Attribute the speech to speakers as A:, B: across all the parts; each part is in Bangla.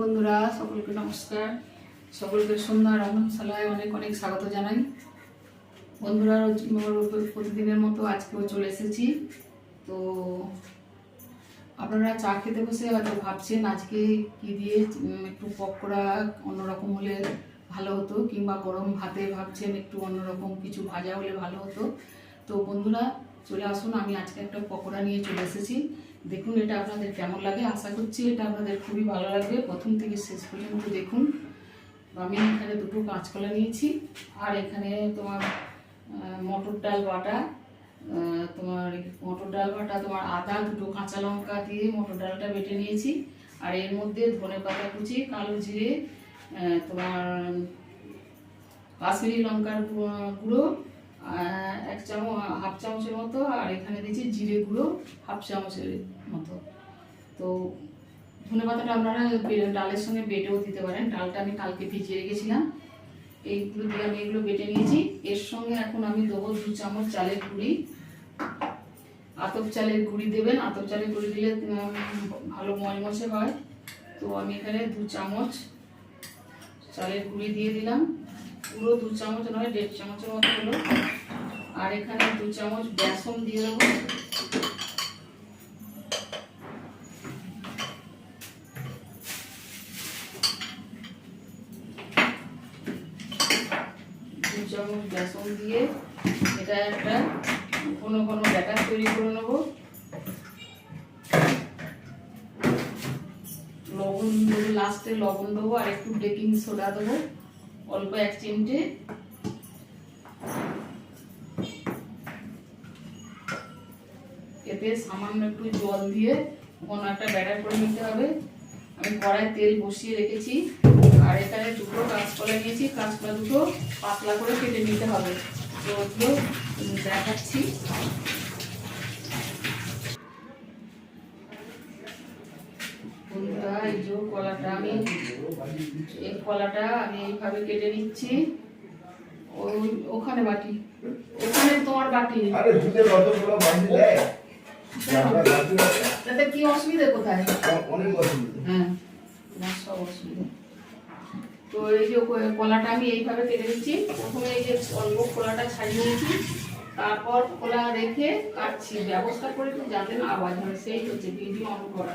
A: বন্ধুরা সকলকে নমস্কার, সকলকে সন্ধ্যা রন্ধনশালায় অনেক অনেক স্বাগত জানাই। বন্ধুরা প্রতিদিনের মতো আজকেও চলে এসেছি। তো আপনারা চা খেতে বসে হয়তো ভাবছেন আজকে কি দিয়ে একটু পকোড়া অন্যরকম হলে ভালো হতো, কিংবা গরম ভাতে ভাবছেন একটু অন্যরকম কিছু ভাজা হলে ভালো হতো। তো বন্ধুরা চলে আসুন, আমি আজকে একটা পকোড়া নিয়ে চলে এসেছি। দেখুন এটা আপনাদের কেমন লাগে, আশা করছি এটা আপনাদের খুবই ভালো লাগবে। প্রথম থেকে শেষ পর্যন্ত দেখুন। আমি এখানে দুটো কাঁচকলা নিয়েছি, আর এখানে তোমার মটর ডাল বাটা, তোমার আদা, দুটো কাঁচা লঙ্কা দিয়ে মটর ডালটা বেটে নিয়েছি। আর এর মধ্যে ধনেপাতা কুচি, কালো জিরে, তোমার কাশ্মীরি লঙ্কার গুঁড়ো হাফ চামচের মতো, আর এখানে দিয়েছি জিরে গুঁড়ো হাফ চামচের মতো। তো ধনেপাতাটা আপনারা ডালের সঙ্গে বেটেও দিতে পারেন। ডালটা আমি কালকে ভিজিয়ে রেখেছিলাম। এইগুলো দিয়ে আমি এগুলো বেটে নিয়েছি। এর সঙ্গে এখন আমি দেবো 2 চামচ চালের গুঁড়ি। আতপ চালের গুঁড়ি দেবেন, আতপ চালের গুঁড়ি দিলে ভালো মচমচে হয়। তো আমি এখানে 2 চামচ চালের গুঁড়ি দিয়ে দিলাম। পুরো 2 চামচ নয়, 1.5 চামচের মতো হলো। আর এখানে 2 চামচ বেসন দিয়ে দেবো। চামচ বেসন দিয়ে এটা একটা ঘন ঘন ব্যাটার তৈরি করে নেব। লবণ দেবো, লাস্টে লবণ দেবো, আর একটু বেকিং সোডা দেবো অল্প 1 চিমটে। এতে সামান্য একটু জল দিয়ে ঘন একটা ব্যাটার করে নিতে হবে। আমি কড়াই তেল বসিয়ে রেখেছি, আর এখানে দুটো কাঁচকলা নিয়েছি। কাঁচকলা দুটো পাতলা করে কেটে নিতে হবে। তো ওগুলো দেখাচ্ছি। বন্ধুরা এই যে কলাটা আমি এইভাবে কেটে নিচ্ছি। ওখানে বাটি, ওখানে তোমার বাটি। তাতে কি অসুবিধা কোথায়? অনেক অসুবিধা। হ্যাঁ, সব অসুবিধা। তো এই যে কলাটা আমি এইভাবে কেটে দিচ্ছি। প্রথমে এই যে অল্প খোলাটা ছাড়িয়ে নিয়েছি, তারপর খোলা রেখে কাটছি ব্যবস্থা করে, যাতে না আওয়াজ হয়। সেই হচ্ছে ভিডিও অন করা।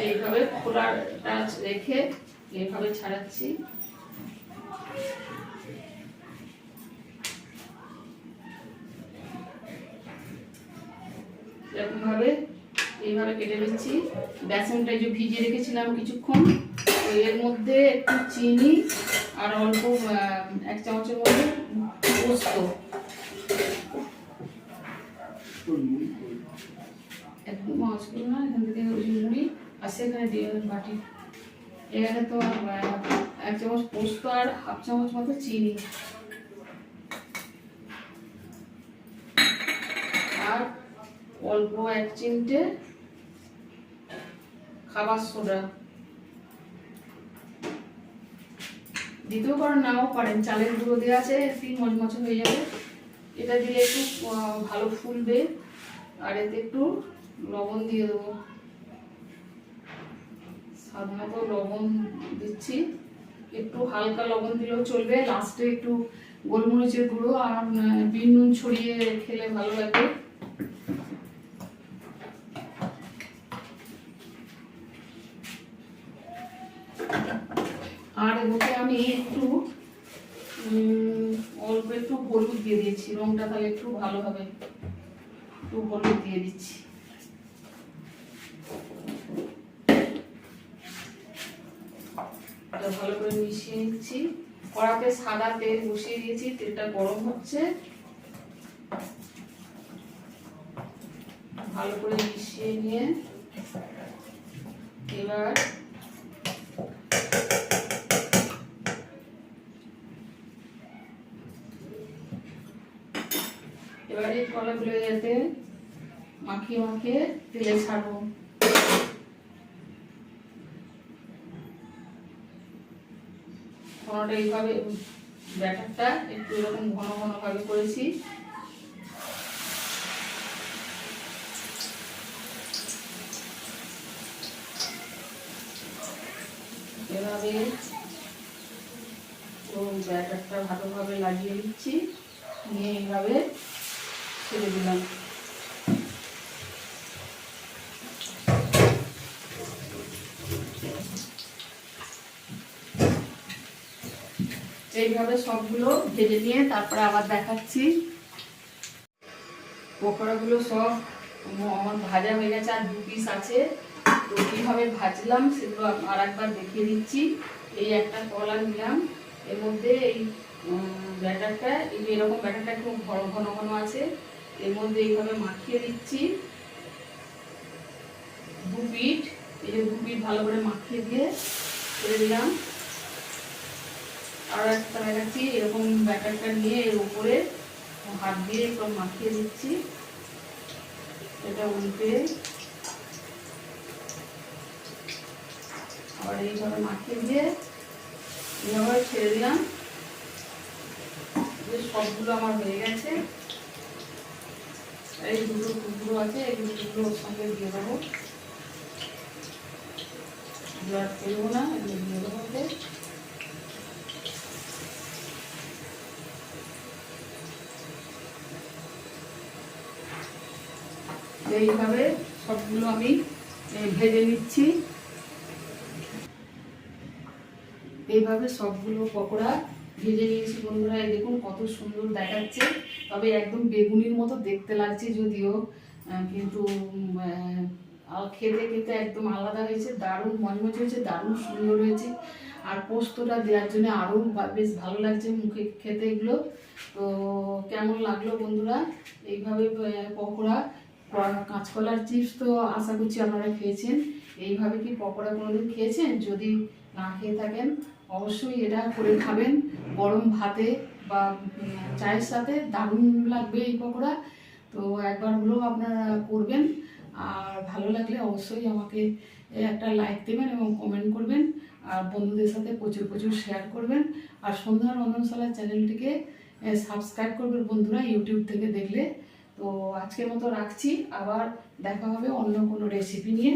A: এইভাবে খোলাটা রেখে এইভাবে ছাড়াচ্ছি। এরকম ভাবে এইভাবে কেটে নিচ্ছি। বেসনটা যে ভিজিয়ে রেখেছিলাম কিছুক্ষণ, তো এর মধ্যে একটু চিনি আর অল্প 1 চামচের মধ্যে পোস্ত, একদম মাছগুলো না, এখান থেকে মুড়ি আর সেখানে দিয়ে বাটি। এখানে তো 1 চামচ পোস্ত আর হাফ চামচ মতো চিনি, আর অল্প 1 চিমটে খাবার সোডা দিতেও পারেন, নাও পারেন। চালের গুঁড়ো দেওয়া আছে, একটু মচমচে হয়ে যাবে। এটা দিলে একটু ভালো ফুলবে। আর এতে একটু লবণ দিয়ে দেবো, স্বাদ মতো লবণ দিচ্ছি। একটু হালকা লবণ দিলেও চলবে। লাস্টে একটু গোলমরিচের গুঁড়ো আর বিন নুন ছড়িয়ে খেলে ভালো লাগে। আর ওকে আমি একটু অল্প একটু হলুদ দিয়ে দিয়েছি, রংটা তাহলে একটু ভালো হবে। একটু হলুদ দিয়ে দিচ্ছি। ভালো করে মিশিয়ে নিচ্ছি। কড়াতে সাদা তেল বসিয়ে দিয়েছি, তেলটা গরম হচ্ছে। ভালো করে মিশিয়ে নিয়ে এবার এই কলাগুলো যাতে মাখিয়ে মাখিয়ে তেলে ছাড়বো। কোনোটা এইভাবে ব্যাটারটা একটু এরকম ঘন ঘন ভাবে করেছি। এইভাবে ব্যাটারটা ভালোভাবে লাগিয়ে দিচ্ছি, নিয়ে এইভাবে ছেড়ে দিলাম। এইভাবে সবগুলো ভেজে নিয়ে তারপরে আবার দেখাচ্ছি। পকোড়াগুলো সব আমার ভাজা হয়ে গেছে, আর 2 পিস আছে। তো কীভাবে ভাজলাম সেগুলো আর একবার দেখিয়ে দিচ্ছি। এই একটা কলা নিলাম, এর মধ্যে এই ব্যাটারটা, এই এরকম ব্যাটারটা একটু ঘন ঘন ঘন আছে, এর মধ্যে এইভাবে মাখিয়ে দিচ্ছি 2 পিঠ। এই যে 2 পিঠ ভালো করে মাখিয়ে দিয়ে ছেড়ে দিলাম। আর একটা দেখাচ্ছি, এরকম ব্যাটারটা নিয়ে এর উপরে হাত দিয়ে একটু মাখিয়ে দিচ্ছি, এটা উল্টে আবার এইভাবে মাখিয়ে দিয়ে এইভাবে ছেড়ে দিলাম। সবগুলো আমার হয়ে গেছে। এই 2টো টুকরো আছে, এগুলো টুকরো ওর সঙ্গে দিয়ে দেবো, আর ফেলবো না, এগুলো দিয়ে দেবো। এইভাবে সবগুলো আমি ভেজে নিচ্ছি। এইভাবে সবগুলো পকোড়া ভেজে নিয়েছি বন্ধুরা। এই দেখুন কত সুন্দর দেখাচ্ছে, তবে একদম বেগুনির মতো দেখতে লাগছে যদিও, কিন্তু খেতে খেতে একদম আলাদা হয়েছে, দারুণ মজমজ হয়েছে, দারুণ সুন্দর হয়েছে। আর পোস্তটা দেওয়ার জন্য আরও বেশ ভালো লাগছে মুখে খেতে এগুলো। তো কেমন লাগলো বন্ধুরা এইভাবে পকোড়া? কাঁচকলার চিপস তো আশা করছি আপনারা খেয়েছেন। এইভাবে কি পকোড়া কোনোদিন খেয়েছেন? যদি না খেয়ে থাকেন অবশ্যই এটা করে খাবেন গরম ভাতে বা চায়ের সাথে, দারুণ লাগবে এই পকোড়া। তো একবার হলেও আপনারা করবেন, আর ভালো লাগলে অবশ্যই আমাকে একটা লাইক দেবেন এবং কমেন্ট করবেন, আর বন্ধুদের সাথে প্রচুর প্রচুর শেয়ার করবেন। আর সন্ধ্যা রন্ধনশালা চ্যানেলটিকে সাবস্ক্রাইব করবেন বন্ধুরা, ইউটিউব থেকে দেখলে। তো আজকের মতো রাখছি, আবার দেখা হবে অন্য কোনো রেসিপি নিয়ে।